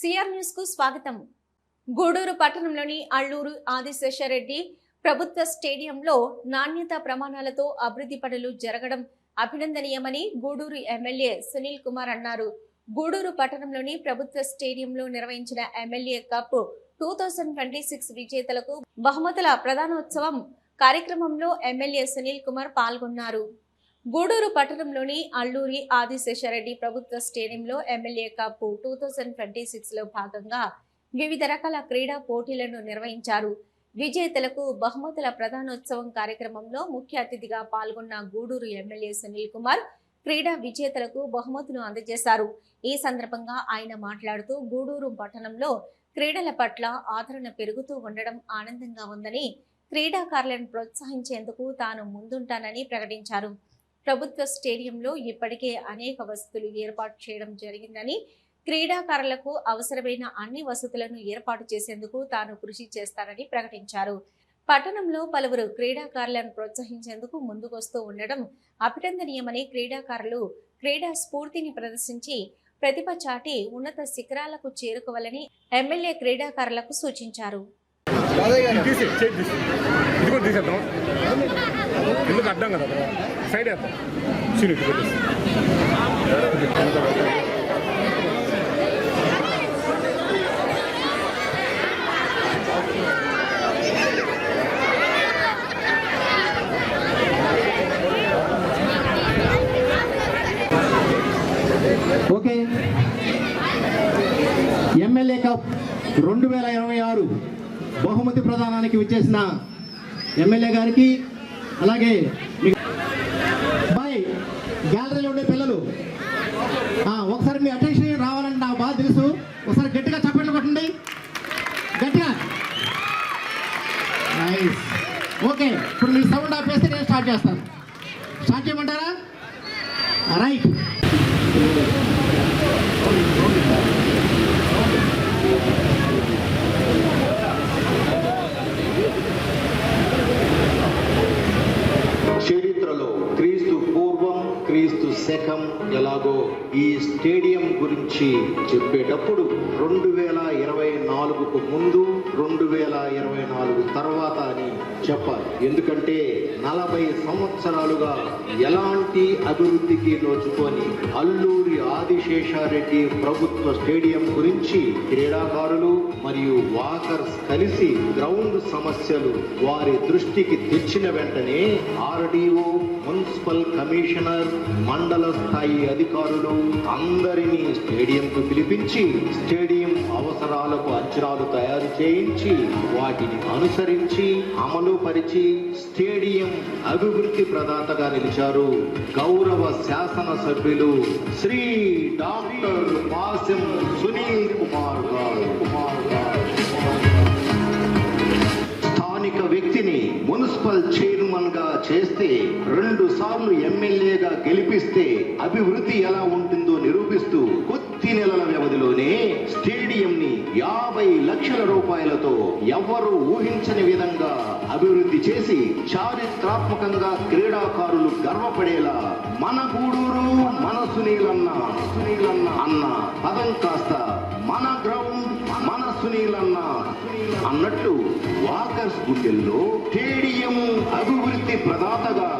CR news కు స్వాగతం. గూడూరు పట్టణంలోని అల్లూరు ఆదిశేషారెడ్డి ప్రభుత్వ స్టేడియంలో నాణ్యత ప్రమాణాలతో అభివృద్ధి పనులు జరగడం అభినందనీయమని గూడూరు ఎమ్మెల్యే సునీల్ కుమార్ అన్నారు. గూడూరు పట్టణంలోని ప్రభుత్వ స్టేడియంలో నిర్వహించిన ఎమ్మెల్యే కప్ 2026 విజేతలకు బహుమతుల ప్రదానోత్సవం కార్యక్రమంలో ఎమ్మెల్యే సునీల్ కుమార్ పాల్గొన్నారు. గూడూరు పట్టణంలోని అల్లూరి ఆదిశేషారెడ్డి ప్రభుత్వ స్టేడియంలో ఎమ్మెల్యే కప్ 2026 లో భాగంగా వివిధ రకాల క్రీడా పోటీలను నిర్వహించారు. విజేతలకు బహుమతుల ప్రదానోత్సవం కార్యక్రమంలో ముఖ్య అతిథిగా పాల్గొన్న గూడూరు ఎమ్మెల్యే సునీల్ కుమార్ క్రీడా విజేతలకు బహుమతులు అందజేశారు. ఈ సందర్భంగా ఆయన మాట్లాడుతూ గూడూరు పట్టణంలో క్రీడల పట్ల ఆదరణ పెరుగుతూ ఉండడం ఆనందంగా ఉందని, క్రీడాకారులను ప్రోత్సహించేందుకు తాను ముందుంటానని ప్రకటించారు. ప్రభుత్వ స్టేడియంలో ఇప్పటికే అనేక వసతులు ఏర్పాటు చేయడం జరిగిందని, క్రీడాకారులకు అవసరమైన అన్ని వసతులను ఏర్పాటు చేసేందుకు తాను కృషి చేస్తానని ప్రకటించారు. పట్టణంలో పలువురు క్రీడాకారులను ప్రోత్సహించేందుకు ముందుకొస్తూ ఉండడం అభినందనీయమని, క్రీడాకారులు క్రీడా స్ఫూర్తిని ప్రదర్శించి ప్రతిభ చాటి ఉన్నత శిఖరాలకు చేరుకోవాలని ఎమ్మెల్యే క్రీడాకారులకు సూచించారు. అడ్డం కదా సైడ్ ఓకే. ఎమ్మెల్యే కప్ 2026 బహుమతి ప్రదానానికి విచ్చేసిన ఎమ్మెల్యే గారికి, అలాగే బాయ్ గ్యాలరీలో ఉండే పిల్లలు ఒకసారి మీ అటెన్షన్ రావాలంటే నాకు బాగా తెలుసు. ఒకసారి గట్టిగా చప్పట్లు కొట్టండి, గట్టిగా. నైస్. ఓకే, ఇప్పుడు మీ సౌండ్ ఆపేస్తే నేను స్టార్ట్ చేస్తాను. స్టార్ట్ చేయమంటారా? రైట్. చరిత్రలో క్రీస్తు పూర్వం క్రీస్తు శకం ఎలాగో ఈ స్టేడియం గురించి చెప్పేటప్పుడు 2024కు ముందు 2024 తర్వాత అని చెప్పాలి. ఎందుకంటే 40 సంవత్సరాలుగా ఎలాంటి అభివృద్ధికి నోచుకొని అల్లూరి ఆదిశేషారెడ్డి ప్రభుత్వ స్టేడియం గురించి క్రీడాకారులు మరియు వాకర్స్ కలిసి గ్రౌండ్ సమస్యలు వారి దృష్టికి తెచ్చిన వెంటనే ఆర్డీఓ, మున్సిపల్ కమిషనర్, మండల స్థాయి అధికారులు అందరినీ స్టేడియంకు పిలిపించి స్టేడియం అవసరాలకు అంచనాలు తయారు చేయించి వాటిని అనుసరించి అమలు పరిచి స్టేడియం అభివృద్ధి ప్రదాతగా నిలిచారు గౌరవ శాసన సభ్యులు శ్రీ డాక్టర్ వాసిం సునీల్ కుమార్ గారు. స్థానిక వ్యక్తిని మున్సిపల్ చైర్మన్ గా చేస్తే 2 సార్లు ఎమ్మెల్యేగా గెలిపిస్తే అభివృద్ధి ఎలా ఉంటుందో నిరూపిస్తూ కొద్ది నెలల వ్యవధిలోనే స్టేడియం ని 50 లక్షల రూపాయలతో ఎవరు ఊహించని విధంగా అభివృద్ధి చేసి చారిత్రాత్మకంగా క్రీడాకారులు గర్వపడేలా మన గూడూరు మన సునీలన్న అన్న పదం కాస్త మన గ్రౌండ్ మన సునీలన్న అన్నట్టు వాకర్స్ గుండెల్లో స్టేడియం అభివృద్ధి ప్రదాతగా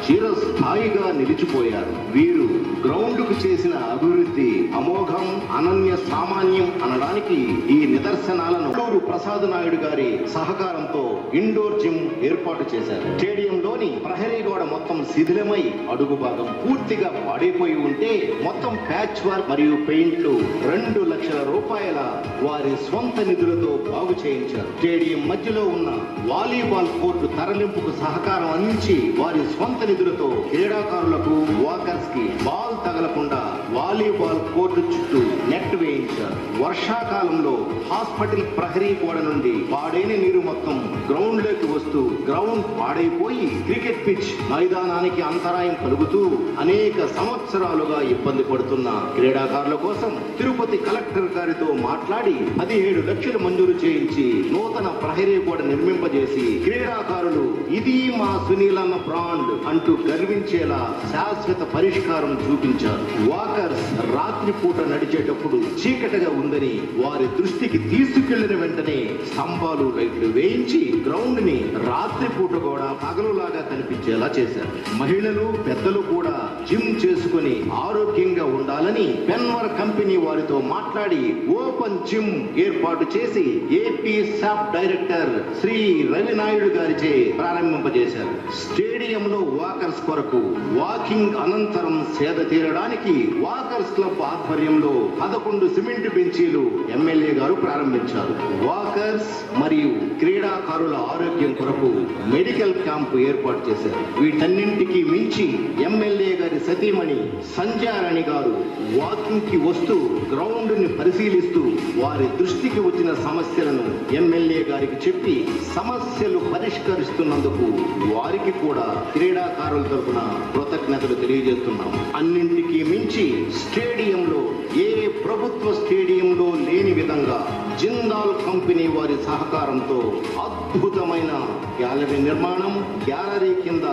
చిరస్థాయిగా నిలిచిపోయారు. వీరు గ్రౌండ్ కు చేసిన అభివృద్ధి అమోఘం, అనన్య సామాన్యం అనడానికి ఈ నిదర్శనాలను ప్రసాద్ నాయుడు గారి సహకారంతో ఇండోర్ జిమ్ ఏర్పాటు చేశారు. స్టేడియంలోని ప్రహరీ గోడ మొత్తం శిథిలమై అడుగు భాగం పూర్తిగా పాడైపోయి ఉంటే మొత్తం ప్యాచ్ వర్క్ మరియు పెయింట్లు 2 లక్షల రూపాయల వారి స్వంత నిధులతో బాగు చేయించారు. స్టేడియం మధ్యలో ఉన్న వాలీబాల్ కోర్టు తరలింపుకు సహకారం అందించి వారి స్వంత నిధులతో క్రీడాకారులకు వాకర్స్ కి బాల్ తగలకుండా వాలీబాల్ కోర్టు చుట్టూ నెట్ వేయించారు. వర్షాకాలంలో హాస్పిటల్ ప్రహరీ గోడ నుండి పాడైన నీరు మొత్తం గ్రౌండ్ లోకి వస్తూ గ్రౌండ్ పాడైపోయి క్రికెట్ పిచ్ మైదానానికి అంతరాయం కలుగుతూ అనేక సంవత్సరాలుగా ఇబ్బంది పడుతున్న క్రీడాకారుల కోసం తిరుపతి కలెక్టర్ గారితో మాట్లాడి 17 లక్షలు మంజూరు చేయించి నూతన ప్రహరీ గోడ నిర్మింపజేసి క్రీడాకారులు ఇది మా సునీలన్న బ్రాండ్ అంటూ గర్వించేలా శాశ్వత పరిష్కారం చూపించారు. వాకర్ వాకర్స్ రాత్రిపూట నడిచేటప్పుడు చీకటిగా ఉందని వారి దృష్టికి తీసుకెళ్లిన వెంటనే స్తంభాలు లైట్లు వేయించి గ్రౌండ్ ని రాత్రిపూట కూడా పగలులాగా కనిపించేలా చేశారు. మహిళలు పెద్దలు కూడా జిమ్ చేసుకుని ఆరోగ్యంగా ఉండాలని పెన్వర్ కంపెనీ వారితో మాట్లాడి ఓపెన్ జిమ్ ఏర్పాటు చేసి ఏపీ సాప్ డైరెక్టర్ శ్రీ రవినాయుడు గారిచే ప్రారంభింపజేశారు. స్టేడియంలో వాకర్స్ కొరకు వాకింగ్ అనంతరం సేద తీరడానికి వాకర్స్ క్లబ్ ఆధ్వర్యంలో 11 సిమెంట్ బెంచీలు ఎమ్మెల్యే గారు ప్రారంభించారు. వాకర్స్ మరియు క్రీడాకారుల ఆరోగ్యం కొరకు మెడికల్ క్యాంపు ఏర్పాటు చేశారు. వీటన్నింటికి మించి ఎమ్మెల్యే గారి సతీమణి సంధ్యారాణి గారు వాకింగ్ కి వస్తూ గ్రౌండ్ ని పరిశీలిస్తూ వారి దృష్టికి వచ్చిన సమస్యలను ఎమ్మెల్యే గారికి చెప్పి సమస్యలు పరిష్కరిస్తున్నందుకు వారికి కూడా క్రీడాకారుల తరఫున కృతజ్ఞతలు తెలియజేస్తున్నాం. అన్నింటికీ మించి స్టేడియంలో ఏ ప్రభుత్వ స్టేడియంలో లేని విధంగా జిందాల్ కంపెనీ వారి సహకారంతో అద్భుతమైన గ్యాలరీ నిర్మాణం, గ్యాలరీ కింద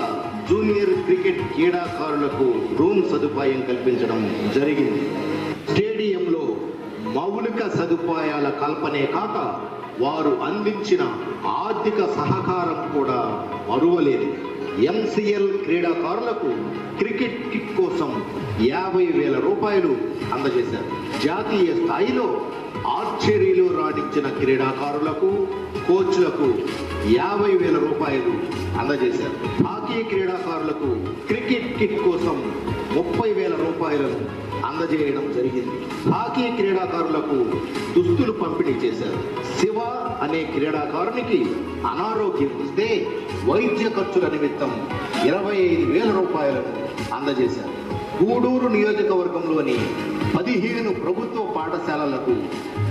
జూనియర్ క్రికెట్ క్రీడాకారులకు రూమ్ సదుపాయం కల్పించడం జరిగింది. స్టేడియంలో మౌలిక సదుపాయాల కల్పనే కాక వారు అందించిన ఆర్థిక సహకారం కూడా మరువలేదు. ఎంసీఎల్ క్రీడాకారులకు క్రికెట్ కిట్ కోసం 50,000 రూపాయలు అందజేశారు. జాతీయ స్థాయిలో ఆర్చరీలో రాణించిన క్రీడాకారులకు కోచ్లకు 50,000 రూపాయలు అందజేశారు. హాకీ క్రీడాకారులకు క్రికెట్ కిట్ కోసం 30,000 రూపాయలను అందజేయడం జరిగింది. హాకీ క్రీడాకారులకు దుస్తులు పంపిణీ చేశారు. శివ అనే క్రీడాకారునికి అనారోగ్యం వస్తే వైద్య ఖర్చుల నిమిత్తం 25,000 రూపాయలను అందజేశారు. గూడూరు నియోజకవర్గంలోని 15 ప్రభుత్వ పాఠశాలలకు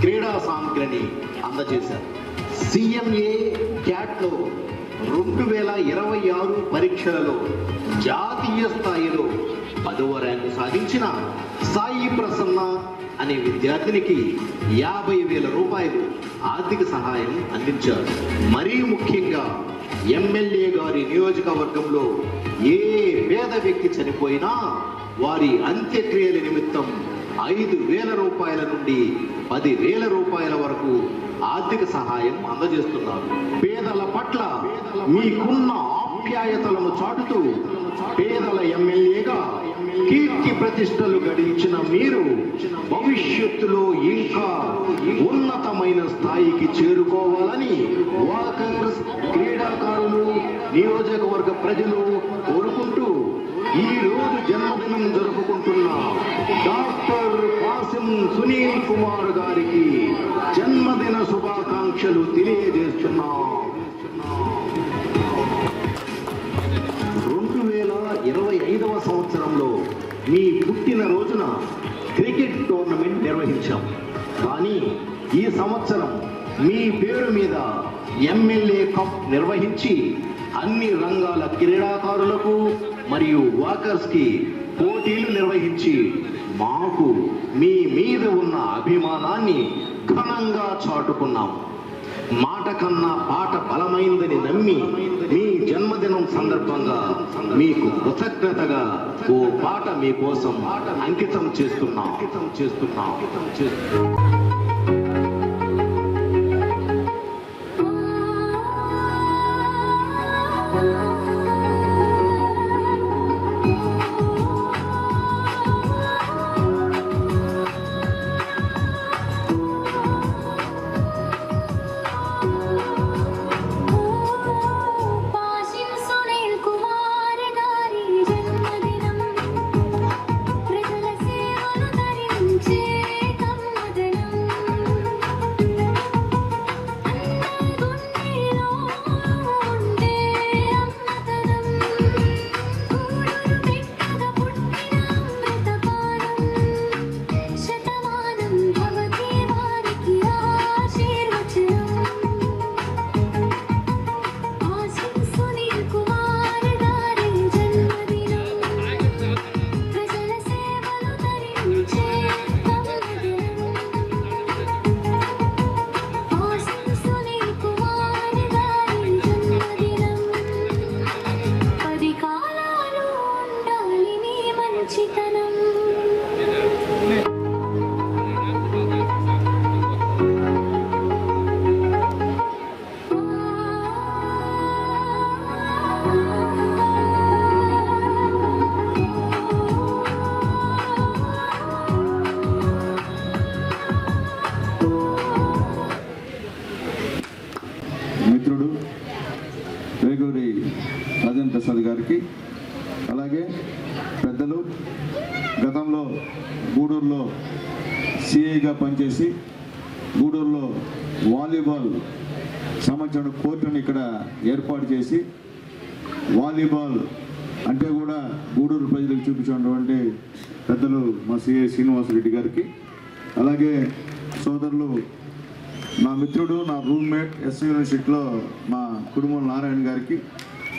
క్రీడా సామగ్రిని అందజేశారు. సిఎంఏ క్యాట్లో 2026 పరీక్షలలో జాతీయ స్థాయిలో 10వ ర్యాంకు సాధించిన సాయి ప్రసన్న అనే విద్యార్థినికి 50,000 రూపాయలు ఆర్థిక సహాయం అందించారు. మరీ ముఖ్యంగా ఎమ్మెల్యే గారి నియోజకవర్గంలో ఏ పేద వ్యక్తి చనిపోయినా వారి అంత్యక్రియల నిమిత్తం 5,000 రూపాయల నుండి 10,000 రూపాయల వరకు ఆర్థిక సహాయం అందజేస్తున్నారు. పేదల పట్ల మీకున్న ఆప్యాయతలను చాటుతూ పేదల ఎమ్మెల్యేగా కీర్తి ప్రతిష్టలు గడించిన మీరు భవిష్యత్తులో ఇంకా ఉన్నతమైన స్థాయికి చేరుకోవాలని వాకర్స్, క్రీడాకారులు, నియోజకవర్గ ప్రజలు కోరుకుంటూ ఈ రోజు జన్మదినం జరుపుకుంటున్న డాక్టర్ కాసిం సునీల్ కుమార్ గారికి జన్మదిన శుభాకాంక్షలు తెలియజేస్తున్నాం. 2025వ సంవత్సరంలో మీ పుట్టిన రోజున క్రికెట్ టోర్నమెంట్ నిర్వహించాం. కానీ ఈ సంవత్సరం మీ పేరు మీద ఎమ్మెల్యే కప్ నిర్వహించి అన్ని రంగాల క్రీడాకారులకు మరియు వాకర్స్ కి పోటీలు నిర్వహించి మాకు మీ మీద ఉన్న అభిమానాన్ని ఘనంగా చాటుకున్నాం. మాట కన్నా పాట బలమైందని నమ్మి మీ జన్మదినం సందర్భంగా మీకు కృతజ్ఞతగా ఓ పాట మీకోసం అంకితం చేస్తున్నాం. ప్రజల సేవలు ధరించే కమ్మదనం సిఐగా పనిచేసి గూడూరులో వాలీబాల్ సంబంధించిన కోర్టును ఇక్కడ ఏర్పాటు చేసి వాలీబాల్ అంటే కూడా గూడూరు ప్రజలకు చూపించినటువంటి పెద్దలు మా సిఐ శ్రీనివాసరెడ్డి గారికి, అలాగే సోదరులు నా మిత్రుడు నా రూమ్మేట్ ఎస్వి యూనివర్సిటీలో మా కుటుంబం నారాయణ గారికి,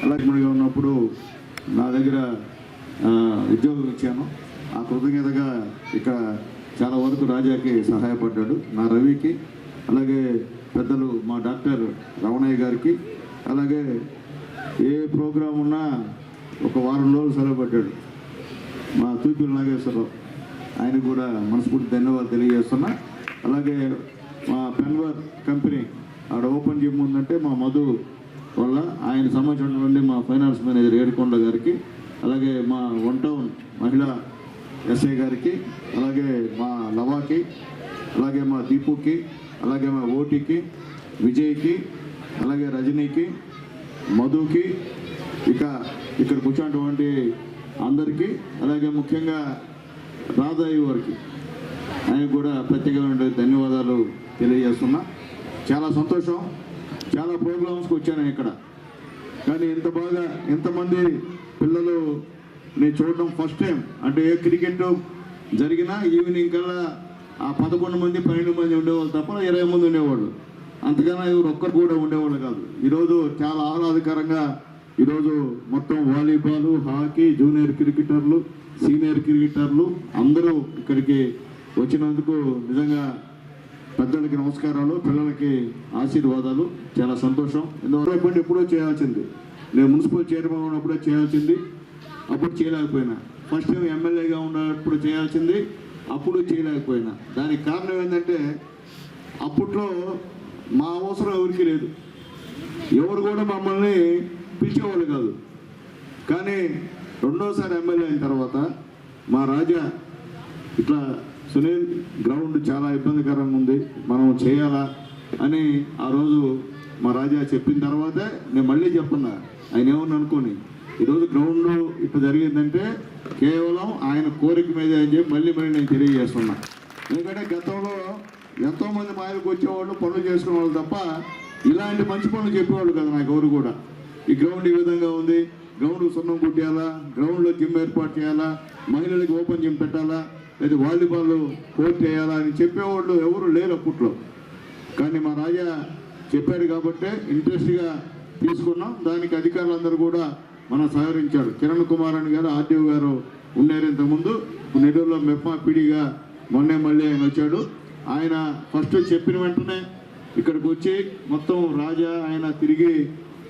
అలాగే ఉన్నప్పుడు నా దగ్గర ఉద్యోగం ఇచ్చాను. ఆ కృతజ్ఞతగా ఇక్కడ చాలా వరకు రాజాకి సహాయపడ్డాడు, నా రవికి, అలాగే పెద్దలు మా డాక్టర్ రమణయ్య గారికి, అలాగే ఏ ప్రోగ్రాం ఉన్నా ఒక వారం రోజులు సెలవు పడ్డాడు మా తూపిల నాగేశ్వరరావు, ఆయన కూడా మనస్ఫూర్తి ధన్యవాదాలు తెలియజేస్తున్నా. అలాగే మా పెన్వర్ కంపెనీ ఆడ ఓపెన్ జిమ్ ఉందంటే మా మధు వల్ల ఆయన సంబంధించినటువంటి మా ఫైనాన్స్ మేనేజర్ ఏడుకొండ గారికి, అలాగే మా వన్ టౌన్ మహిళా ఎస్ఐ గారికి, అలాగే మా లవాకి, అలాగే మా దీపుకి, అలాగే మా ఓటీకి, విజయ్కి, అలాగే రజనీకి, మధుకి, ఇక ఇక్కడ కూర్చున్నటువంటి అందరికీ, అలాగే ముఖ్యంగా రాధాయి వారికి ఆయన కూడా ప్రత్యేకమైన ధన్యవాదాలు తెలియజేస్తున్నా. చాలా సంతోషం. చాలా ప్రోగ్రామ్స్కి వచ్చాను ఇక్కడ, కానీ ఇంత బాగా ఇంతమంది పిల్లలు నేను చూడడం ఫస్ట్ టైం. అంటే ఏ క్రికెట్ జరిగినా ఈవినింగ్ కల్లా ఆ 11 మంది 12 మంది ఉండేవాళ్ళు తప్ప 20 మంది ఉండేవాళ్ళు, అంతకన్నా ఎవరు ఒక్కరు కూడా ఉండేవాళ్ళు కాదు. ఈరోజు చాలా ఆహ్లాదకరంగా ఈరోజు మొత్తం వాలీబాల్, హాకీ, జూనియర్ క్రికెటర్లు, సీనియర్ క్రికెటర్లు అందరూ ఇక్కడికి వచ్చినందుకు నిజంగా పెద్దలకి నమస్కారాలు, పిల్లలకి ఆశీర్వాదాలు. చాలా సంతోషం. ఎందుకంటే ఎప్పుడో చేయాల్సింది, నేను మున్సిపల్ చైర్మన్ ఉన్నప్పుడే చేయాల్సింది, అప్పుడు చేయలేకపోయినా. ఫస్ట్ టైం ఎమ్మెల్యేగా ఉన్నప్పుడు చేయాల్సింది, అప్పుడు చేయలేకపోయినా. దానికి కారణం ఏంటంటే అప్పట్లో మా అవసరం ఎవరికి లేదు, ఎవరు కూడా మమ్మల్ని పిలిచేవాళ్ళు కాదు. కానీ రెండోసారి ఎమ్మెల్యే అయిన తర్వాత మా రాజా ఇట్లా సునీల్ గ్రౌండ్ చాలా ఇబ్బందికరంగా ఉంది, మనం చేయాలా అని ఆ రోజు మా రాజా చెప్పిన తర్వాతే నేను మళ్ళీ చెప్తున్నా, ఆయన ఏమన్నా అనుకోని ఈరోజు గ్రౌండ్ ఇట్లా జరిగిందంటే కేవలం ఆయన కోరిక మీద అని చెప్పి మళ్ళీ నేను తెలియజేస్తున్నా. ఎందుకంటే గతంలో ఎంతోమంది మా ఆయనకు వచ్చేవాళ్ళు, పనులు చేసుకునేవాళ్ళు తప్ప ఇలాంటి మంచి పనులు చెప్పేవాళ్ళు కదా నాకు ఎవరు కూడా. ఈ గ్రౌండ్ ఈ విధంగా ఉంది, గ్రౌండ్ సున్నం కుట్టేయాలా, గ్రౌండ్లో జిమ్ ఏర్పాటు చేయాలా, మహిళలకు ఓపెన్ జిమ్ పెట్టాలా, లేదా వాలీబాల్ కోర్ట్ వేయాలా అని చెప్పేవాళ్ళు ఎవరు లేరు అప్పట్లో. కానీ మా రాజా చెప్పాడు కాబట్టే ఇంట్రెస్ట్గా తీసుకున్నాం. దానికి అధికారులందరూ కూడా మనం సహకరించాడు. కిరణ్ కుమార్ అని గారు ఆర్టీఓ గారు ఉన్నారు ఇంతకుముందు, నెల్లూరులో మెప్మా పీడిగా మొన్నే మళ్ళీ ఆయన వచ్చాడు. ఆయన ఫస్ట్ చెప్పిన వెంటనే ఇక్కడికి వచ్చి మొత్తం రాజా ఆయన తిరిగి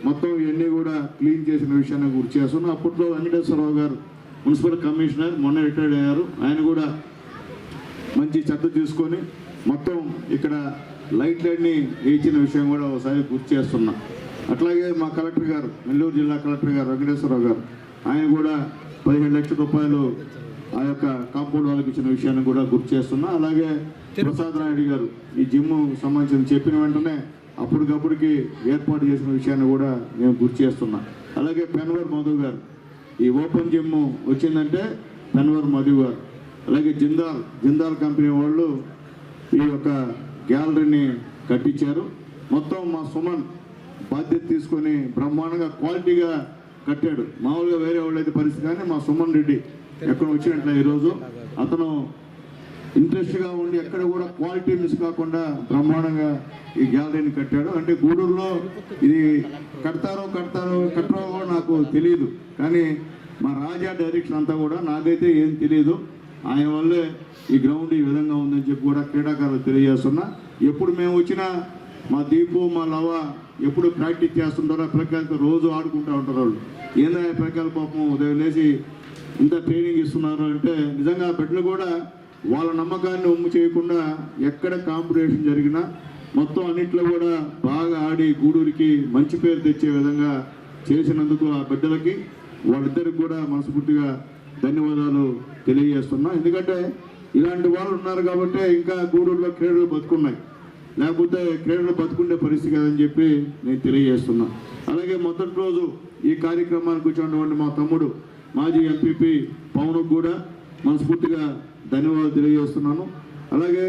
మొత్తం ఇవన్నీ కూడా క్లీన్ చేసిన విషయాన్ని గుర్తు చేస్తున్నాం. అప్పట్లో వెంకటేశ్వరరావు గారు మున్సిపల్ కమిషనర్ మొన్న రిటైర్డ్ అయ్యారు, ఆయన కూడా మంచి శ్రద్ధ తీసుకొని మొత్తం ఇక్కడ లైట్లన్నీ వేయించిన విషయం కూడా ఒకసారి గుర్తు చేస్తున్నా. అట్లాగే మా కలెక్టర్ గారు, నెల్లూరు జిల్లా కలెక్టర్ గారు వెంకటేశ్వరరావు గారు, ఆయన కూడా 15 లక్షల రూపాయలు ఆ యొక్క కాంపౌండ్ వాళ్ళకి ఇచ్చిన విషయాన్ని కూడా గుర్తు చేస్తున్నా. అలాగే ప్రసాద్ నాయుడు గారు ఈ జిమ్ సంబంధించిన చెప్పిన వెంటనే అప్పటికప్పటికి ఏర్పాటు చేసిన విషయాన్ని కూడా నేను గుర్తు చేస్తున్నా. అలాగే పెన్వర్ మధు గారు, ఈ ఓపెన్ జిమ్ వచ్చిందంటే పెన్వర్ మధు గారు, అలాగే జిందాల్ కంపెనీ వాళ్ళు ఈ యొక్క గ్యాలరీని కట్టించారు. మొత్తం మా సుమన్ బాధ్యత తీసుకొని బ్రహ్మాండంగా క్వాలిటీగా కట్టాడు. మామూలుగా వేరే వాళ్ళు అయితే పరిస్థితి, కానీ మా సుమన్ రెడ్డి ఎక్కడ వచ్చినట్లే ఈరోజు అతను ఇంట్రెస్ట్గా ఉండి ఎక్కడ కూడా క్వాలిటీ మిస్ కాకుండా బ్రహ్మాండంగా ఈ గ్యాలరీని కట్టాడు. అంటే గూడూరులో ఇది కడతారో కట్టరో నాకు తెలియదు, కానీ మా రాజా డైరెక్షన్ అంతా కూడా నాకైతే ఏం తెలియదు. ఆయన వల్లే ఈ గ్రౌండ్ ఈ విధంగా ఉందని చెప్పి కూడా క్రీడాకారులు తెలియజేస్తున్నా. ఎప్పుడు మేము వచ్చినా మా దీపు మా లవ ఎప్పుడు ప్రాక్టీస్ చేస్తుంటారో, పిల్లకాయలతో రోజు ఆడుకుంటూ ఉంటారు. వాళ్ళు ఏందా పిల్లకాయల పాపం ఉదయం లేచి ఇంత ట్రైనింగ్ ఇస్తున్నారు అంటే నిజంగా బిడ్డలు కూడా వాళ్ళ నమ్మకాన్ని ఒమ్ము చేయకుండా ఎక్కడ కాంపిటీషన్ జరిగినా మొత్తం అన్నిట్లో కూడా బాగా ఆడి గూడూరికి మంచి పేరు తెచ్చే విధంగా చేసినందుకు ఆ బిడ్డలకి వాళ్ళిద్దరికి కూడా మనస్ఫూర్తిగా ధన్యవాదాలు తెలియజేస్తున్నా. ఎందుకంటే ఇలాంటి వాళ్ళు ఉన్నారు కాబట్టి ఇంకా గూడూరులో క్రీడలు బతుకున్నాయి, లేకపోతే క్రీడలు బతుకుండే పరిస్థితి కదని చెప్పి నేను తెలియజేస్తున్నా. అలాగే మొదటి రోజు ఈ కార్యక్రమానికి వచ్చినటువంటి మా తమ్ముడు మాజీ ఎంపీపీ పవన్కు కూడా మనస్ఫూర్తిగా ధన్యవాదాలు తెలియజేస్తున్నాను. అలాగే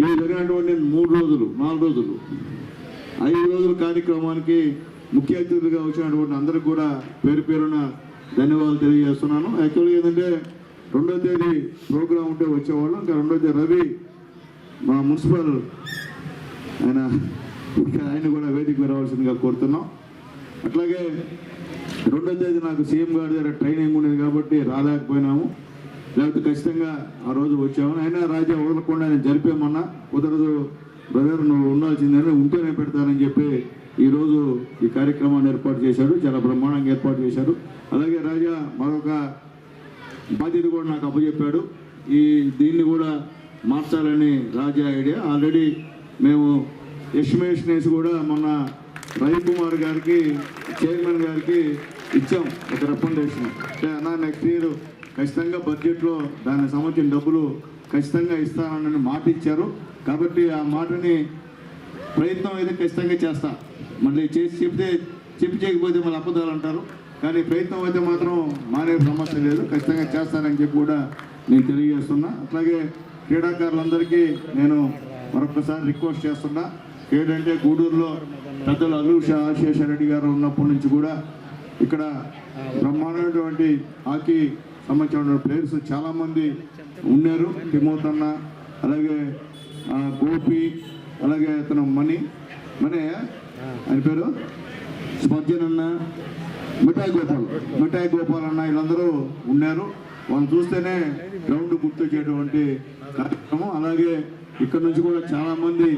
ఈ జరిగినటువంటి 4 రోజులు 5 రోజుల కార్యక్రమానికి ముఖ్య అతిథులుగా వచ్చినటువంటి అందరికి కూడా పేరు పేరున ధన్యవాదాలు తెలియజేస్తున్నాను. యాక్చువల్గా ఏంటంటే 2వ తేదీ ప్రోగ్రాం ఉంటే వచ్చేవాళ్ళు, ఇంకా 2వ తేదీ రవి మా మున్సిపల్ ఆయన కూడా వేదికకు రావాల్సిందిగా కోరుతున్నాం. అట్లాగే 2వ తేదీ నాకు సీఎం గారి దగ్గర ట్రైనింగ్ ఉండేది కాబట్టి రాలేకపోయినాము, లేకపోతే ఖచ్చితంగా ఆ రోజు వచ్చాము. అయినా రాజా వదలకుండా నేను జరిపేమన్నా, కుదరదు బ్రదర్ నువ్వు ఉండాల్సిందని, ఉంటేనే పెడతానని చెప్పి ఈరోజు ఈ కార్యక్రమాన్ని ఏర్పాటు చేశాడు. చాలా బ్రహ్మాండంగా ఏర్పాటు చేశారు. అలాగే రాజా మరొక బాధ్యత కూడా నాకు అప్పచెప్పాడు. దీన్ని కూడా మార్చాలని రాజా ఐడియా. ఆల్రెడీ మేము ఎస్టిమేషన్ వేసి కూడా మొన్న రవికుమార్ గారికి చైర్మన్ గారికి ఇచ్చాం ఒక రికమెండేషన్. అన్నా నెక్స్ట్ ఇయర్ ఖచ్చితంగా బడ్జెట్లో దానికి సంబంధించిన డబ్బులు ఖచ్చితంగా ఇస్తానని మాట ఇచ్చారు. కాబట్టి ఆ మాటని ప్రయత్నం అయితే ఖచ్చితంగా చేస్తా. మళ్ళీ చెప్పి చేయకపోతే మళ్ళీ అబద్ధాలు అంటారు. కానీ ప్రయత్నం అయితే మాత్రం మానే సమస్య లేదు, ఖచ్చితంగా చేస్తానని చెప్పి కూడా నేను తెలియజేస్తున్నా. అట్లాగే క్రీడాకారులందరికీ నేను మరొకసారి రిక్వెస్ట్ చేస్తున్నా. ఏంటంటే గూడూరులో పెద్దలు అల్లూరి ఆశేషారెడ్డి గారు ఉన్నప్పటి నుంచి కూడా ఇక్కడ బ్రహ్మాండమైనటువంటి హాకీ సంబంధించిన ప్లేయర్స్ చాలామంది ఉన్నారు. తిమోత్ అన్న, అలాగే గోపి, అలాగే అతను మనీ ఆయన పేరు స్పర్జన్ అన్న, మిఠాయి గోపాల్ అన్న, వీళ్ళందరూ ఉన్నారు. వాళ్ళు చూస్తేనే గ్రౌండ్ గుర్తొచ్చేటువంటి కార్యక్రమం. అలాగే ఇక్కడ నుంచి కూడా చాలామంది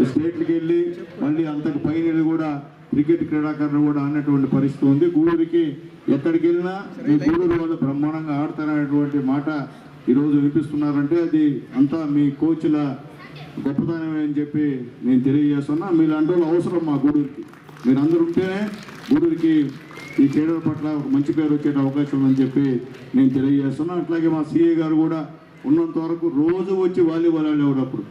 స్టేట్కి వెళ్ళి మళ్ళీ అంతకు పైన కూడా క్రికెట్ క్రీడాకారులు కూడా ఆడినటువంటి పరిస్థితి ఉంది. గూడూరుకి ఎక్కడికి వెళ్ళినా ఈ గూడూరు వాళ్ళు బ్రహ్మాండంగా ఆడతారనేటువంటి మాట ఈరోజు వినిపిస్తున్నారంటే అది అంతా మీ కోచ్ల గొప్పతనమే అని చెప్పి నేను తెలియజేస్తున్నా. మీలాంటి వాళ్ళు అవసరం మా గూడూరుకి. మీరందరూ ఉంటేనే గూడూరుకి ఈ క్రీడల పట్ల ఒక మంచి పేరు వచ్చే అవకాశం ఉందని చెప్పి నేను తెలియజేస్తున్నా. అట్లాగే మా సిఏ గారు కూడా ఉన్నంత వరకు రోజు వచ్చి వాలీబాల్ ఆడేవాడు.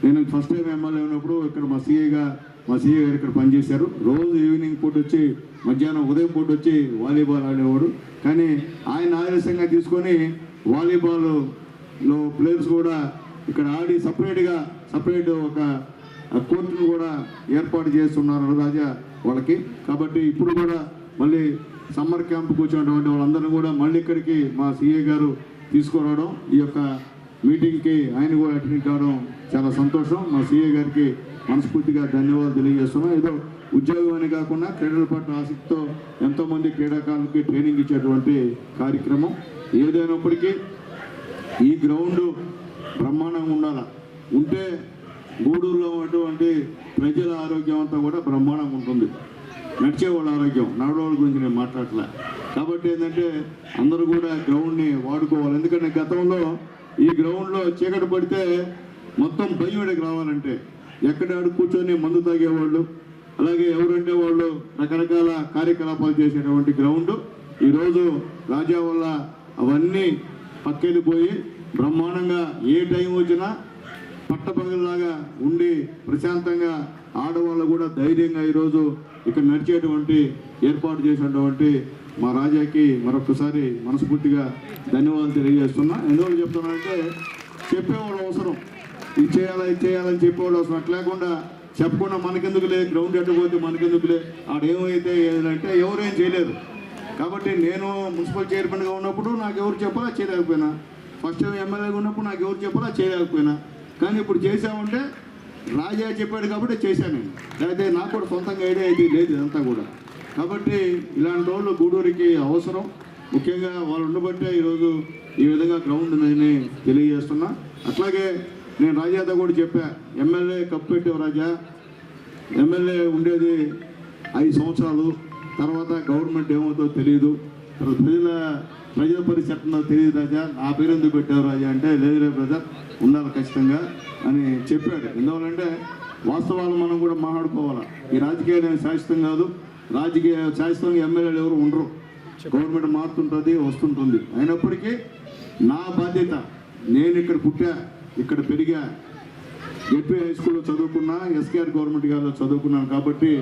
నేను ఫస్ట్ టైం ఎమ్మెల్యే ఉన్నప్పుడు ఇక్కడ మా సిఏ గారు ఇక్కడ పనిచేశారు. రోజు ఈవినింగ్ పూట వచ్చి, మధ్యాహ్నం ఉదయం పూట వచ్చి వాలీబాల్ ఆడేవాడు. కానీ ఆయన ఆదర్శంగా తీసుకొని వాలీబాల్లో ప్లేయర్స్ కూడా ఇక్కడ ఆడి సపరేట్ ఒక కోర్టును కూడా ఏర్పాటు చేస్తున్నారు రాజా వాళ్ళకి. కాబట్టి ఇప్పుడు కూడా మళ్ళీ సమ్మర్ క్యాంప్కి వచ్చినటువంటి వాళ్ళందరినీ కూడా మళ్ళీ ఇక్కడికి మా సిఏ గారు తీసుకురావడం, ఈ యొక్క మీటింగ్కి ఆయన కూడా అటెండ్ కావడం చాలా సంతోషం. మా సిఏ గారికి మనస్ఫూర్తిగా ధన్యవాదాలు తెలియజేస్తున్నాం. ఏదో ఉద్యోగం అని కాకుండా క్రీడల పట్ల ఆసక్తితో ఎంతోమంది క్రీడాకారులకి ట్రైనింగ్ ఇచ్చేటువంటి కార్యక్రమం. ఏదైనప్పటికీ ఈ గ్రౌండ్ బ్రహ్మాండంగా ఉండాలి. ఉంటే గూడూరులో ఉన్నటువంటి ప్రజల ఆరోగ్యం అంతా కూడా బ్రహ్మాండంగా ఉంటుంది. నడిచేవాళ్ళ ఆరోగ్యం, నడవడం గురించి నేను మాట్లాడలే. కాబట్టి ఏంటంటే అందరూ కూడా గ్రౌండ్ని వాడుకోవాలి. ఎందుకంటే గతంలో ఈ గ్రౌండ్లో చీకటి పడితే మొత్తం భయమడికి రావాలంటే ఎక్కడాడు కూర్చొని మందు తాగేవాళ్ళు, అలాగే ఎవరంటే వాళ్ళు రకరకాల కార్యకలాపాలు చేసేటువంటి గ్రౌండ్ ఈరోజు రాజా వల్ల అవన్నీ పక్కెళ్ళిపోయి బ్రహ్మాండంగా ఏ టైం వచ్చినా పట్టపగలలాగా ఉండి ప్రశాంతంగా ఆడవాళ్ళు కూడా ధైర్యంగా ఈరోజు ఇక్కడ నడిచేటువంటి ఏర్పాటు చేసినటువంటి మా రాజాకి మరొకసారి మనస్ఫూర్తిగా ధన్యవాదాలు తెలియజేస్తున్నా. ఎందువల్ల చెప్తున్నానంటే చెప్పేవాళ్ళు అవసరం, ఇది చేయాలని చెప్పేవాళ్ళు అవసరం. అట్లా లేకుండా చెప్పకుండా మనకెందుకులే, గ్రౌండ్ ఎట్టపోతే మనకెందుకులే, ఆడేమైతే ఏదంటే ఎవరేం చేయలేరు. కాబట్టి నేను మున్సిపల్ చైర్మన్గా ఉన్నప్పుడు నాకు ఎవరు చెప్పాలా చేయలేకపోయినా, ఫస్ట్ టైం ఎమ్మెల్యేగా ఉన్నప్పుడు నాకు ఎవరు చెప్పాలా చేయలేకపోయినా. కానీ ఇప్పుడు చేసామంటే రాజా చెప్పాడు కాబట్టి చేశాను నేను, లేకపోతే నాకు కూడా సొంతంగా ఐడియా అయితే లేదు ఇదంతా కూడా. కాబట్టి ఇలాంటి వాళ్ళు గూడూరుకి అవసరం. ముఖ్యంగా వాళ్ళు ఉండబట్టే ఈరోజు ఈ విధంగా గ్రౌండ్ ఉందని తెలియజేస్తున్నా. అట్లాగే నేను రాజాతో కూడా చెప్పా, ఎమ్మెల్యే కప్పు పెట్టావు రాజా, ఎమ్మెల్యే ఉండేది 5 సంవత్సరాలు, తర్వాత గవర్నమెంట్ ఏమవుతుందో తెలియదు, ప్రజల పరిస్థితి ఉందో తెలియదు రాజా, ఆ పేరు ఎందుకు పెట్టావు రాజా అంటే లేదు బ్రదర్ ఉండాలి ఖచ్చితంగా అని చెప్పాడు. ఎందువల్లంటే వాస్తవాలు మనం కూడా మాట్లాడుకోవాలి. ఈ రాజకీయాలు శాశ్వతం కాదు, శాశ్వతంగా ఎమ్మెల్యేలు ఎవరు ఉండరు, గవర్నమెంట్ మారుతుంటుంది వస్తుంటుంది. అయినప్పటికీ నా బాధ్యత, నేను ఇక్కడ పుట్టా, ఇక్కడ పెరిగా, జెడ్పీ హై స్కూల్లో చదువుకున్నా, ఎస్కేఆర్ గవర్నమెంట్ గారిలో చదువుకున్నాను కాబట్టి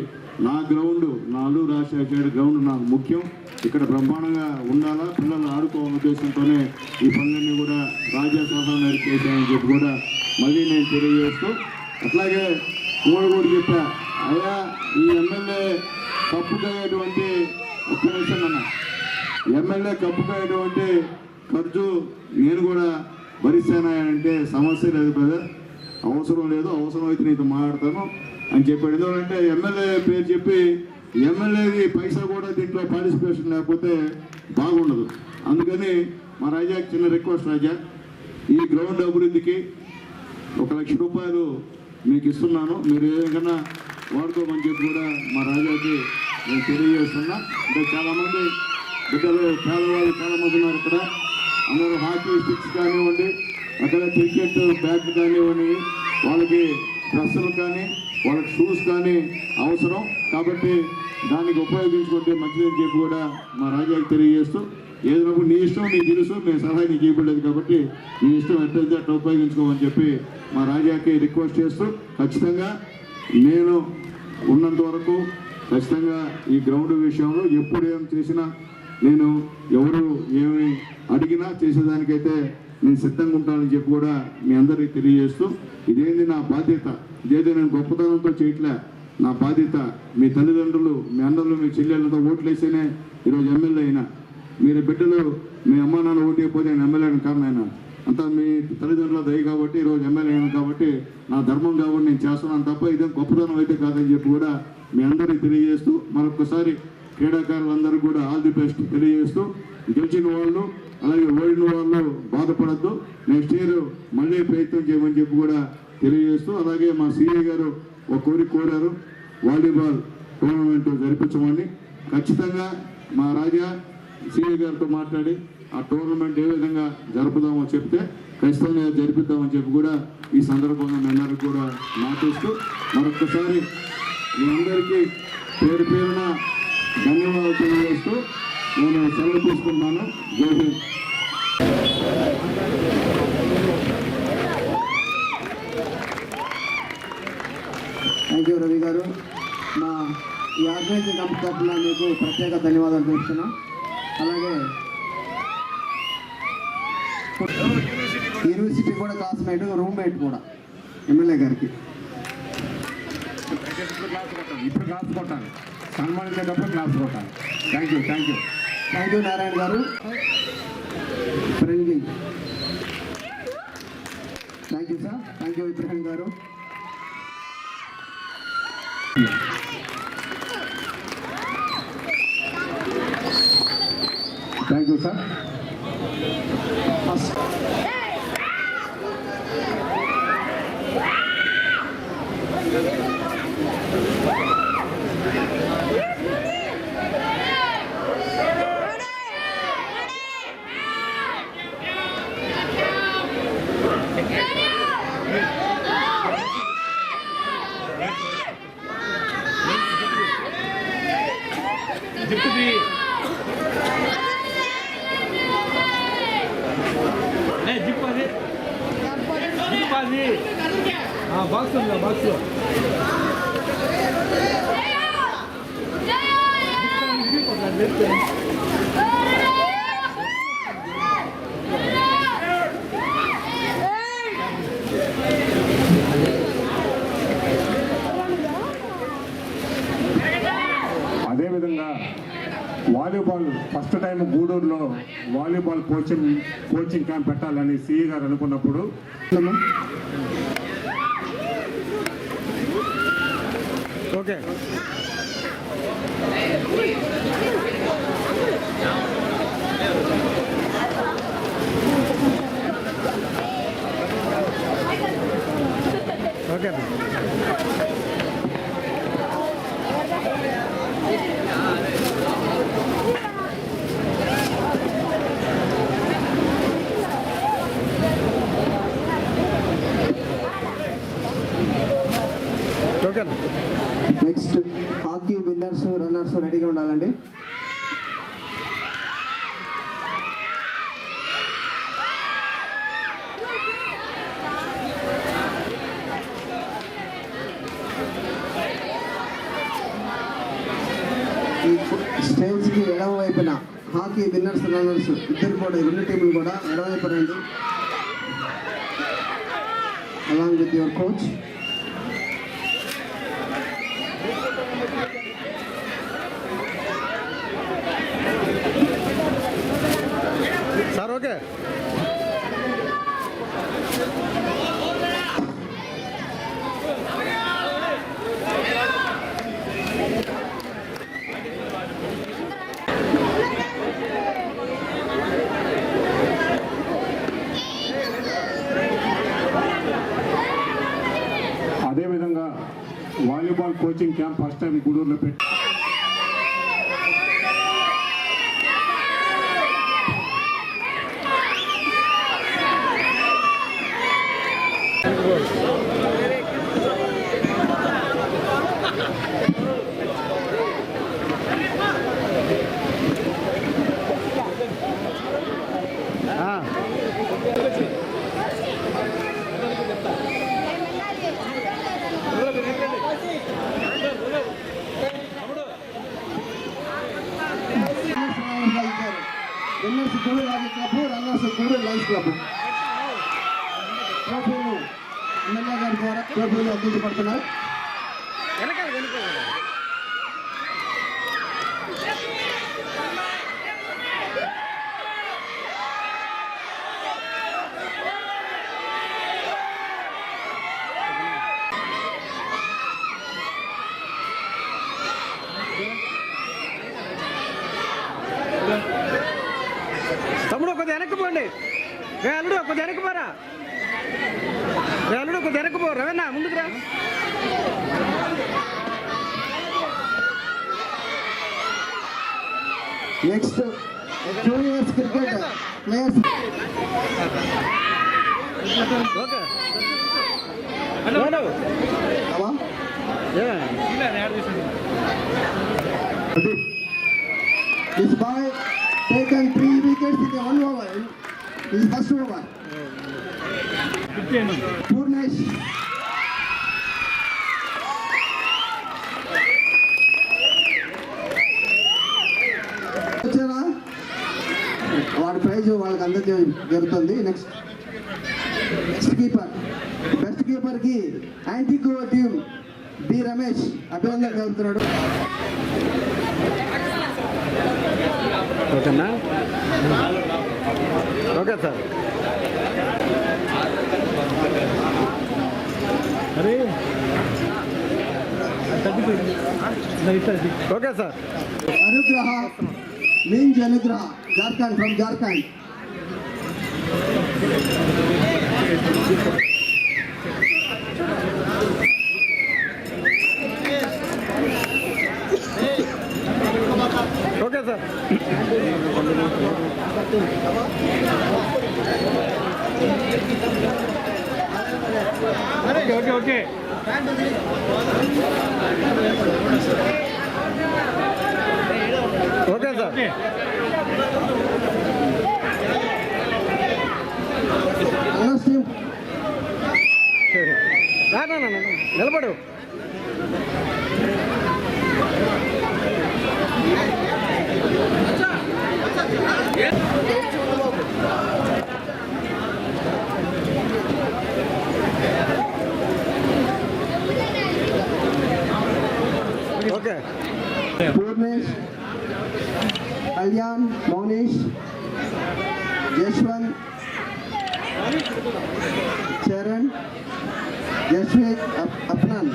నా గ్రౌండ్, నా అల్లూరు రాజశేఖర గ్రౌండ్ నాకు ముఖ్యం. ఇక్కడ బ్రహ్మాండంగా ఉండాలా, పిల్లలు ఆడుకోవాలనే ఉద్దేశంతోనే ఈ పనులన్నీ కూడా రాజా సలహా మేరకు చేశానని చెప్పి కూడా మళ్ళీ నేను తెలియజేస్తూ, అట్లాగే కూడా చెప్పా, అయ్యా ఈ ఎమ్మెల్యే కప్పుకయ్యేటువంటి ఒక్క నిమిషం అన్న, ఎమ్మెల్యే కప్పుకయ్యేటువంటి ఖర్చు నేను కూడా భరిస్తానంటే సమస్య లేదు బ్రదర్, అవసరం లేదు, అవసరమైతే నీతో మాట్లాడతాను అని చెప్పాడు. ఎందుకంటే ఎమ్మెల్యే పేరు చెప్పి ఎమ్మెల్యేది పైసా కూడా దీంట్లో పార్టిసిపేషన్ లేకపోతే బాగుండదు. అందుకని మా రాజాకి చిన్న రిక్వెస్ట్, రాజా ఈ గ్రౌండ్ అభివృద్ధికి 1 లక్ష రూపాయలు మీకు ఇస్తున్నాను, మీరు ఏదైనా వాడుకోమని చెప్పి కూడా మా రాజాకి నేను తెలియజేస్తున్నా. అంటే చాలామంది బిడ్డలు పేదవాళ్ళు చాలామంది ఉన్నారు ఇక్కడ, అందరూ హాకీ స్టిక్స్ కానివ్వండి, అక్కడ క్రికెట్ బ్యాట్ కానివ్వండి, వాళ్ళకి డ్రెస్సులు కానీ వాళ్ళకి షూస్ కానీ అవసరం కాబట్టి దానికి ఉపయోగించుకుంటే మంచిదని చెప్పి కూడా మా రాజాకి తెలియజేస్తూ, ఏదైనప్పుడు నీ ఇష్టం, నీకు తెలుసు, మేము సలహా నీకు ఇవ్వలేదు కాబట్టి నీ ఇష్టం ఎట్లయితే అట్లా ఉపయోగించుకోమని చెప్పి మా రాజాకి రిక్వెస్ట్ చేస్తూ, ఖచ్చితంగా నేను ఉన్నంత వరకు ఖచ్చితంగా ఈ గ్రౌండ్ విషయంలో ఎప్పుడు ఏం చేసినా నేను ఎవరు ఏమి అడిగినా చేసేదానికైతే నేను సిద్ధంగా ఉంటానని చెప్పి కూడా మీ అందరికీ తెలియజేస్తూ, ఇదేంది నా బాధ్యత, ఇదేదో నేను గొప్పతనంతో చేయట్లే, నా బాధ్యత. మీ తల్లిదండ్రులు, మీ అన్నలు, మీ చెల్లెళ్ళతో ఓట్లేస్తేనే ఈరోజు ఎమ్మెల్యే అయినా. మీరు బిడ్డలు మీ అమ్మ నాన్న ఓటు అయిపోతే నేను ఎమ్మెల్యే అయిన కారణం అయినా అంతా మీ తల్లిదండ్రుల దయ కాబట్టి ఈరోజు ఎమ్మెల్యే అయినా కాబట్టి నా ధర్మం కాబట్టి నేను చేస్తున్నాను తప్ప ఇదేం గొప్పతనం అయితే కాదని చెప్పి కూడా మీ అందరికీ తెలియజేస్తూ, మరొకసారి క్రీడాకారులందరూ కూడా ఆల్ ది బెస్ట్ తెలియజేస్తూ, గెలిచిన వాళ్ళు అలాగే ఓడిన వాళ్ళు బాధపడద్దు, నెక్స్ట్ ఇయర్ మళ్ళీ ప్రయత్నం చేయమని చెప్పి కూడా తెలియజేస్తూ, అలాగే మా సిఐ గారు ఒక కోరిక కోరారు, వాలీబాల్ టోర్నమెంట్ జరిపించమని. ఖచ్చితంగా మా రాజా సిఐ గారితో మాట్లాడి ఆ టోర్నమెంట్ ఏ విధంగా జరుపుదామో చెప్తే ఖచ్చితంగా జరిపిద్దామని చెప్పి కూడా ఈ సందర్భంగా మీ అందరికీ కూడా మాటిస్తూ, మరొకసారి మీ అందరికీ పేరు పేరున ధన్యవాదాలు తెలియజేస్తూ నేను సెలవు తీసుకుంటున్నాను. జై హింద్. థ్యాంక్ యూ రవి గారు. మా ఈ ఆర్గనైజింగ్ కమిటీ తరఫున మీకు ప్రత్యేక ధన్యవాదాలు తెలుపుతున్నాం. అలాగే యూనివర్సిటీ కూడా క్లాస్మేట్, రూమ్మేట్ కూడా ఎమ్మెల్యే గారికి. ఇప్పుడు క్లాస్ కొట్టాలి, సన్మానించేటప్పుడు క్లాస్ కొట్టాలి. Thank you, thank you, thank you Narayana గారు. Friendly. Thank you sir. Thank you Ibrahim గారు. Thank you sir. బాక్స్ ఉందా? బాక్స్లో అదేవిధంగా వాలీబాల్ ఫస్ట్ టైం గూడూరులో వాలీబాల్ కోచింగ్ క్యాంప్ పెట్టాలని సిఈ గారు అనుకున్నప్పుడు okay okay next hockey winners, runners రెడీగా ఉండాలండి. ఈ స్టేజ్కి ఎడమ వైపున హాకీ విన్నర్స్ రన్నర్స్ ఇద్దరు కూడా రెండు టీంలు కూడా ఎడమవైపు రండి along with your coach. Sir okay. అదేవిధంగా volleyball coaching camp first time గూడూరులో పెట్టి winners Gudur Raji club, runners Gudur lions club. ట్రోఫీలు ఎమ్మెల్యే గారి ద్వారా ట్రోఫీలు అందించబడుతున్నాయి. తమ్ముడు కొద్దిగా వెనక్కి పోండి. అల్లుడు కొద్దిగా వెనక్కి పోరా. అల్లుడు కొద్దిగా వెనక్కి పో. రవీనా ముందుకు రా. Next juniors cricket players. Okay This boy taken 3 wickets in 1 over. His first over. Purnesh. వచ్చారా? వాడి ప్రైజ్ వాళ్ళకి అందరికీ జరుగుతుంది. నెక్స్ట్ కీపర్, బెస్ట్ కీపర్కి యాంటీగో టీమ్ బి రమేష్ అభినందన జరుగుతున్నాడు. ఓకేనా? Okay sir. అరే okay sir. Anugraha means Anugraha Jharkhand from Jharkhand. Okay sir. Okay okay okay. Okay sir. నిలబడు. Okay. Purnesh, Kalyan, Mounesh, Yashwanth, Charan, Yashwet, Apnan.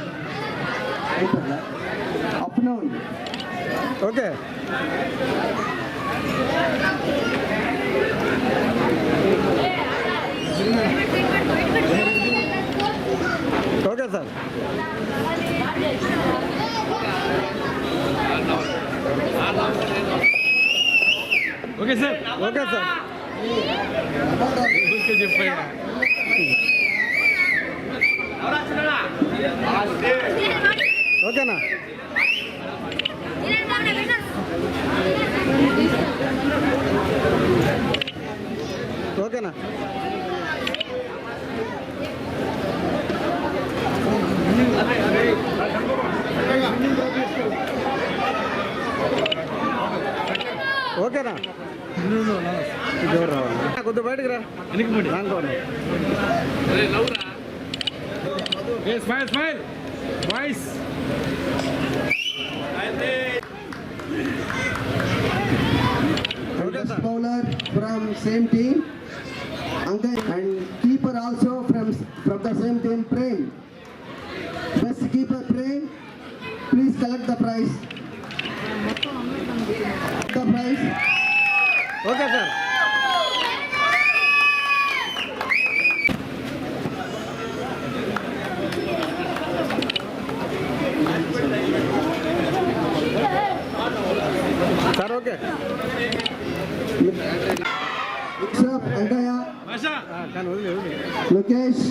Okay. Okay sir. Okay sir. Okay sir. ఓకేనా? ఓకేనా? కొద్ది బయటకు రా దాంట్లో smile smile voice Best bowler from same team, Ankay, and keeper also from the same team, Prem. Best keeper Prem, please collect the prize. The prize. Okay sir sir okay Mix up Ankaya, కానీ వదిలే Lokesh,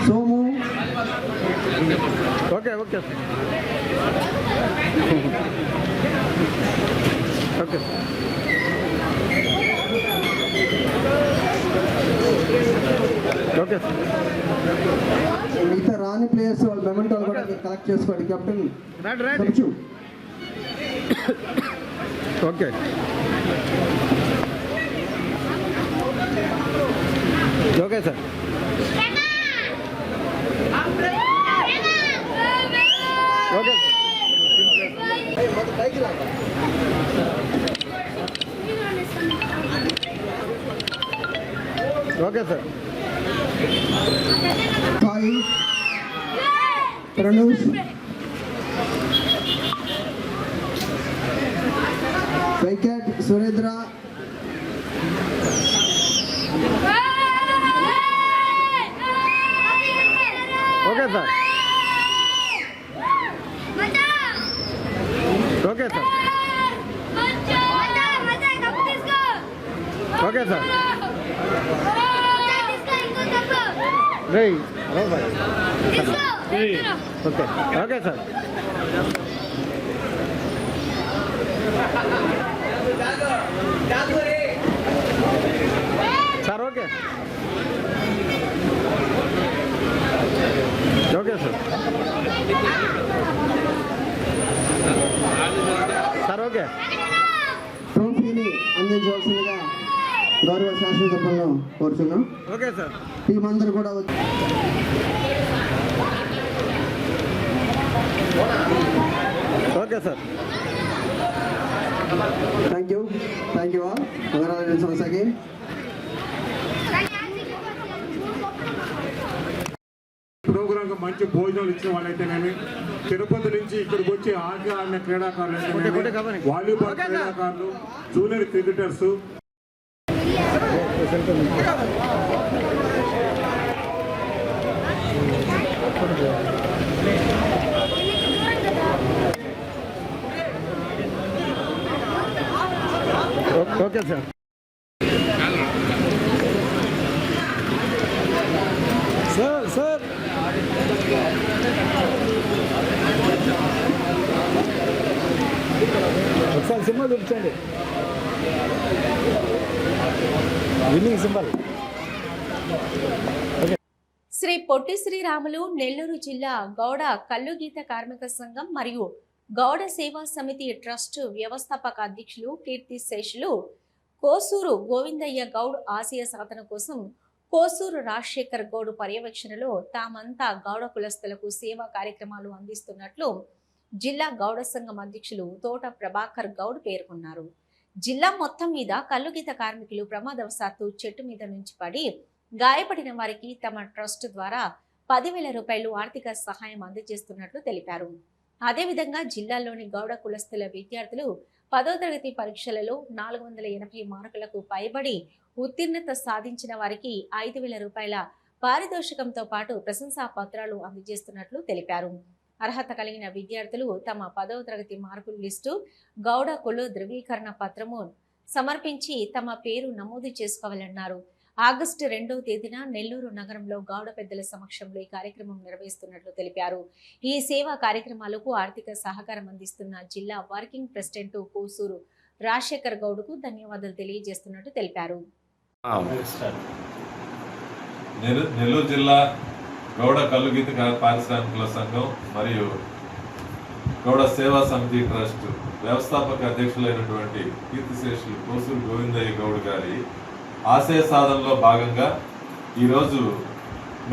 Somu, okay okay okay okay మిగతా రాని players వాళ్ళ మెమెంటోలు కూడా మీరు collect చేసుకోండి. Captain right right కొంచెం okay okay sir okay okay sir Sai, Pranush, Venkat, Surendra, okay sir okay sir okay sir రే boy okay okay sir sir okay okay sir sir okay ట్రోఫీని అందించవలసిందిగా గౌరవ శాసనసభ్యులను కోరుచున్నాం. ఓకే సార్ టీం అందరూ కూడా okay sir thank you all. Congratulations once again. Programme మంచి భోజనాలు ఇచ్చిన వాళ్ళైతేనేమి, తిరుపతి నుంచి ఇక్కడికి వచ్చి ఆడిన క్రీడాకారులు అయితేనేమి, వాలీబాల్ క్రీడాకారులు, junior cricketers, okay sir sir sir ఒకసారి సింబల్ చూపించండి విన్నింగ్ సింబల్ శ్రీ పొట్టి శ్రీరాములు నెల్లూరు జిల్లా గౌడ కల్లుగీత కార్మిక సంఘం మరియు గౌడ సేవా సమితి ట్రస్ట్ వ్యవస్థాపక అధ్యక్షులు కీర్తి శేషులు కోసూరు గోవిందయ్య గౌడ్ ఆశయ సాధన కోసం కోసూరు రాజశేఖర్ గౌడ్ పర్యవేక్షణలో తామంతా గౌడ కులస్తులకు సేవా కార్యక్రమాలు అందిస్తున్నట్లు జిల్లా గౌడ సంఘం అధ్యక్షులు తోట ప్రభాకర్ గౌడ్ పేర్కొన్నారు. జిల్లా మొత్తం మీద కల్లుగీత కార్మికులు ప్రమాదవశాత్తు చెట్టు మీద నుంచి పడి గాయపడిన వారికి తమ ట్రస్ట్ ద్వారా 10,000 రూపాయలు ఆర్థిక సహాయం అందజేస్తున్నట్లు తెలిపారు. అదేవిధంగా జిల్లాలోని గౌడ కులస్తుల విద్యార్థులు 10వ తరగతి పరీక్షలలో 480 మార్కులకు పైబడి ఉత్తీర్ణత సాధించిన వారికి 5,000 రూపాయల పారితోషికంతో పాటు ప్రశంసా పత్రాలు అందజేస్తున్నట్లు తెలిపారు. అర్హత కలిగిన విద్యార్థులు తమ 10వ తరగతి మార్కుల లిస్టు, గౌడ కుల ధృవీకరణ పత్రము సమర్పించి తమ పేరు నమోదు చేసుకోవాలన్నారు. ఆగస్టు 2వ తేదీన నెల్లూరు నగరంలో గౌడ పెద్దల సమక్షంలో ఈ కార్యక్రమం నిర్వహిస్తున్నట్లు తెలిపారు. ఈ సేవా కార్యక్రమాలకు ఆర్థిక సహకారం అందిస్తున్న జిల్లా వర్కింగ్ ప్రెసిడెంట్ కోసూరు రాజశేఖర్ గౌడ్కు ధన్యవాదాలు తెలియజేస్తున్నట్టు తెలిపారు. నెల్లూరు జిల్లా గౌడ కల్లుగీత పారిశ్రామికుల సంఘం మరియు గౌడ సేవా సమితి ట్రస్ట్ వ్యవస్థాపక అధ్యక్షులైనటువంటి కీర్తిశేషులు కోసూరు గోవిందయ్య గౌడ్ గారి ఆశయ సాధనలో భాగంగా ఈరోజు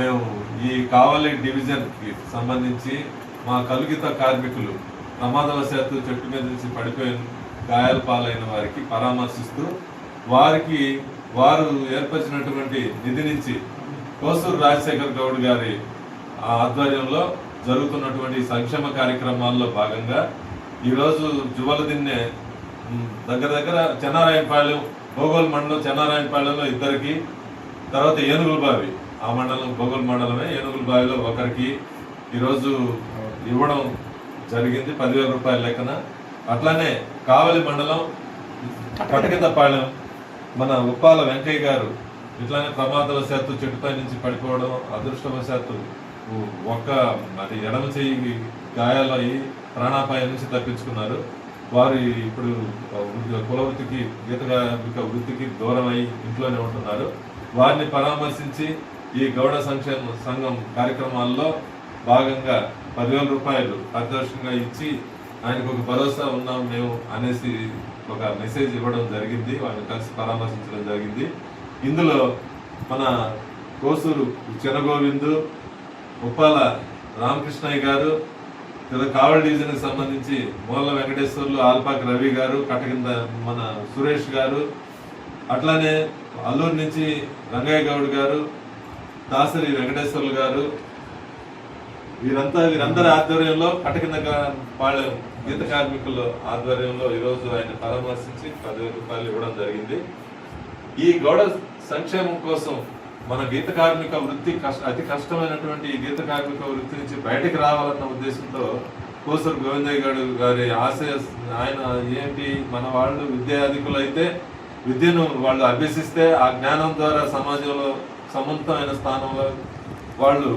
మేము ఈ కావలి డివిజన్కి సంబంధించి మా కలుగిత కార్మికులు ప్రమాదవశాత్తు చెట్టు మీద నుంచి పడిపోయిన గాయాల పాలైన వారికి పరామర్శిస్తూ వారు ఏర్పరిచినటువంటి నిధి నుంచి కోసూరు రాజశేఖర్ గౌడ్ గారి ఆధ్వర్యంలో జరుగుతున్నటువంటి సంక్షేమ కార్యక్రమాల్లో భాగంగా ఈరోజు జువలదిన్నె దగ్గర చెన్నారాయణపాలెం భోగోల్ మండలం చెన్నారాయణపాలెంలో ఇద్దరికి, తర్వాత ఏనుగుల బావి ఆ మండలం భోగోల్ మండలమే ఏనుగుల బావిలో ఒకరికి ఈరోజు ఇవ్వడం జరిగింది 10,000 రూపాయల లెక్కన. అట్లానే కావలి మండలం కటకిందపాలెం మన ఉప్పాల వెంకయ్య గారు ఇట్లానే ప్రమాదవశాత్తు చెట్టుపై నుంచి పడిపోవడం, అదృష్టవశాత్తు అది ఎడమ చెయ్యి గాయాలు అయ్యి ప్రాణాపాయం నుంచి తప్పించుకున్నారు. వారు ఇప్పుడు కుల వృత్తికి గీత వృత్తికి దూరం అయి ఇంట్లోనే ఉంటున్నారు. వారిని పరామర్శించి ఈ గౌడ సంక్షేమ సంఘం కార్యక్రమాల్లో భాగంగా 10,000 రూపాయలు పారితోషికంగా ఇచ్చి ఆయనకు ఒక భరోసా ఉన్నాం మేము అనేసి ఒక మెసేజ్ ఇవ్వడం జరిగింది. వారిని కలిసి పరామర్శించడం జరిగింది. ఇందులో మన కోసూరు చెనగోవిందు, ఉప్పాల రామకృష్ణయ్య గారు, కావలి డివిజన్కి సంబంధించి మూల వెంకటేశ్వర్లు, ఆల్పాక్ రవి గారు, కటకింద మన సురేష్ గారు, అట్లానే అల్లూరు నుంచి రంగయ్య గౌడ్ గారు, దాసరి వెంకటేశ్వర్లు గారు, వీరందరి ఆధ్వర్యంలో కటకింద పాళెం గీత కార్మికుల ఆధ్వర్యంలో ఈరోజు ఆయన పరామర్శించి 10,000 రూపాయలు ఇవ్వడం జరిగింది. ఈ గౌడ సంక్షేమం కోసం మన గీత కార్మిక వృత్తి అతి కష్టమైనటువంటి ఈ గీత కార్మిక వృత్తి నుంచి బయటకు రావాలన్న ఉద్దేశంతో కోసూరు గోవిందయ్య గారి ఆశయ ఆయన ఏంటి, మన వాళ్ళు విద్యాధికులు అయితే విద్యను వాళ్ళు అభ్యసిస్తే ఆ జ్ఞానం ద్వారా సమాజంలో సమున్నతమైన స్థానంలో వాళ్ళు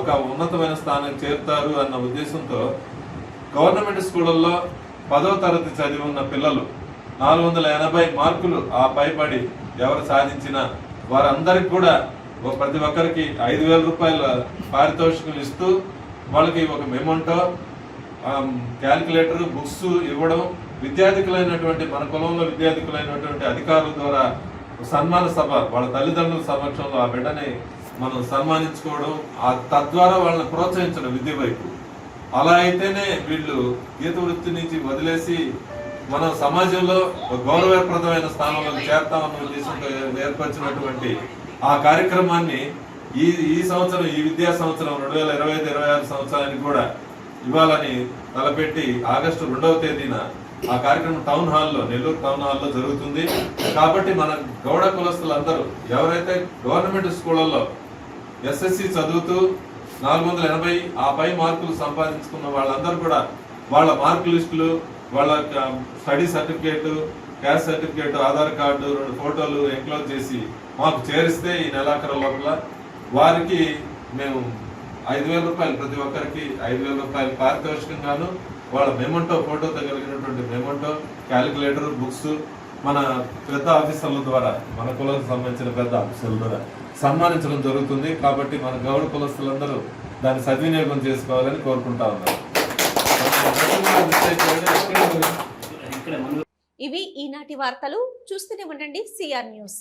ఒక ఉన్నతమైన స్థానం చేరుతారు అన్న ఉద్దేశంతో గవర్నమెంట్ స్కూళ్ళల్లో 10వ తరగతి చదివి ఉన్న పిల్లలు 480 మార్కులు ఆ పైబడి ఎవరు సాధించినా వారందరికి కూడా ప్రతి ఒక్కరికి 5,000 రూపాయల పారితోషికం ఇస్తూ వాళ్ళకి ఒక మెమోంటో, క్యాలిక్యులేటర్, బుక్స్ ఇవ్వడం, విద్యార్థికులైనటువంటి మన కులంలో విద్యార్థికులైనటువంటి అధికారుల ద్వారా సన్మాన సభ వాళ్ళ తల్లిదండ్రుల సమక్షంలో ఆ బిడ్డని మనం సన్మానించుకోవడం, తద్వారా వాళ్ళని ప్రోత్సహించడం విద్య వైపు. అలా అయితేనే వీళ్ళు గీత వృత్తి నుంచి వదిలేసి మనం సమాజంలో గౌరవప్రదమైన స్థానంలో చేస్తామన్న ఉద్దేశంతో ఏర్పరిచినటువంటి ఆ కార్యక్రమాన్ని ఈ సంవత్సరం, ఈ విద్యా సంవత్సరం 2025-26 సంవత్సరానికి కూడా ఇవ్వాలని తలపెట్టి ఆగస్టు 2వ తేదీన ఆ కార్యక్రమం టౌన్ హాల్లో, నెల్లూరు టౌన్ హాల్లో జరుగుతుంది. కాబట్టి మన గౌడ కులస్తులందరూ ఎవరైతే గవర్నమెంట్ స్కూళ్ళల్లో SSC చదువుతూ 480 ఆ పై మార్కులు సంపాదించుకున్న వాళ్ళందరూ కూడా వాళ్ళ మార్క్ లిస్టులు, వాళ్ళ study certificate, caste certificate, Aadhaar card, 2 ఫోటోలు ఎంక్లోజ్ చేసి మాకు చేరిస్తే ఈ నెలాఖరు లోపల వారికి మేము 5,000 రూపాయలు, ప్రతి ఒక్కరికి 5,000 రూపాయలు పారితోషికంగాను వాళ్ళ మెమోంటో, ఫోటోతో కలిగినటువంటి మెమోంటో, క్యాలిక్యులేటర్, బుక్స్ మన పెద్ద ఆఫీసర్ల ద్వారా, మన కులానికి సంబంధించిన పెద్ద ఆఫీసర్ల ద్వారా సన్మానించడం జరుగుతుంది. కాబట్టి మన గౌడ కులస్తులందరూ దాన్ని సద్వినియోగం చేసుకోవాలని కోరుకుంటా ఉన్నారు. ఇవి ఈనాటి వార్తలు. చూస్తూనే ఉండండి CR న్యూస్.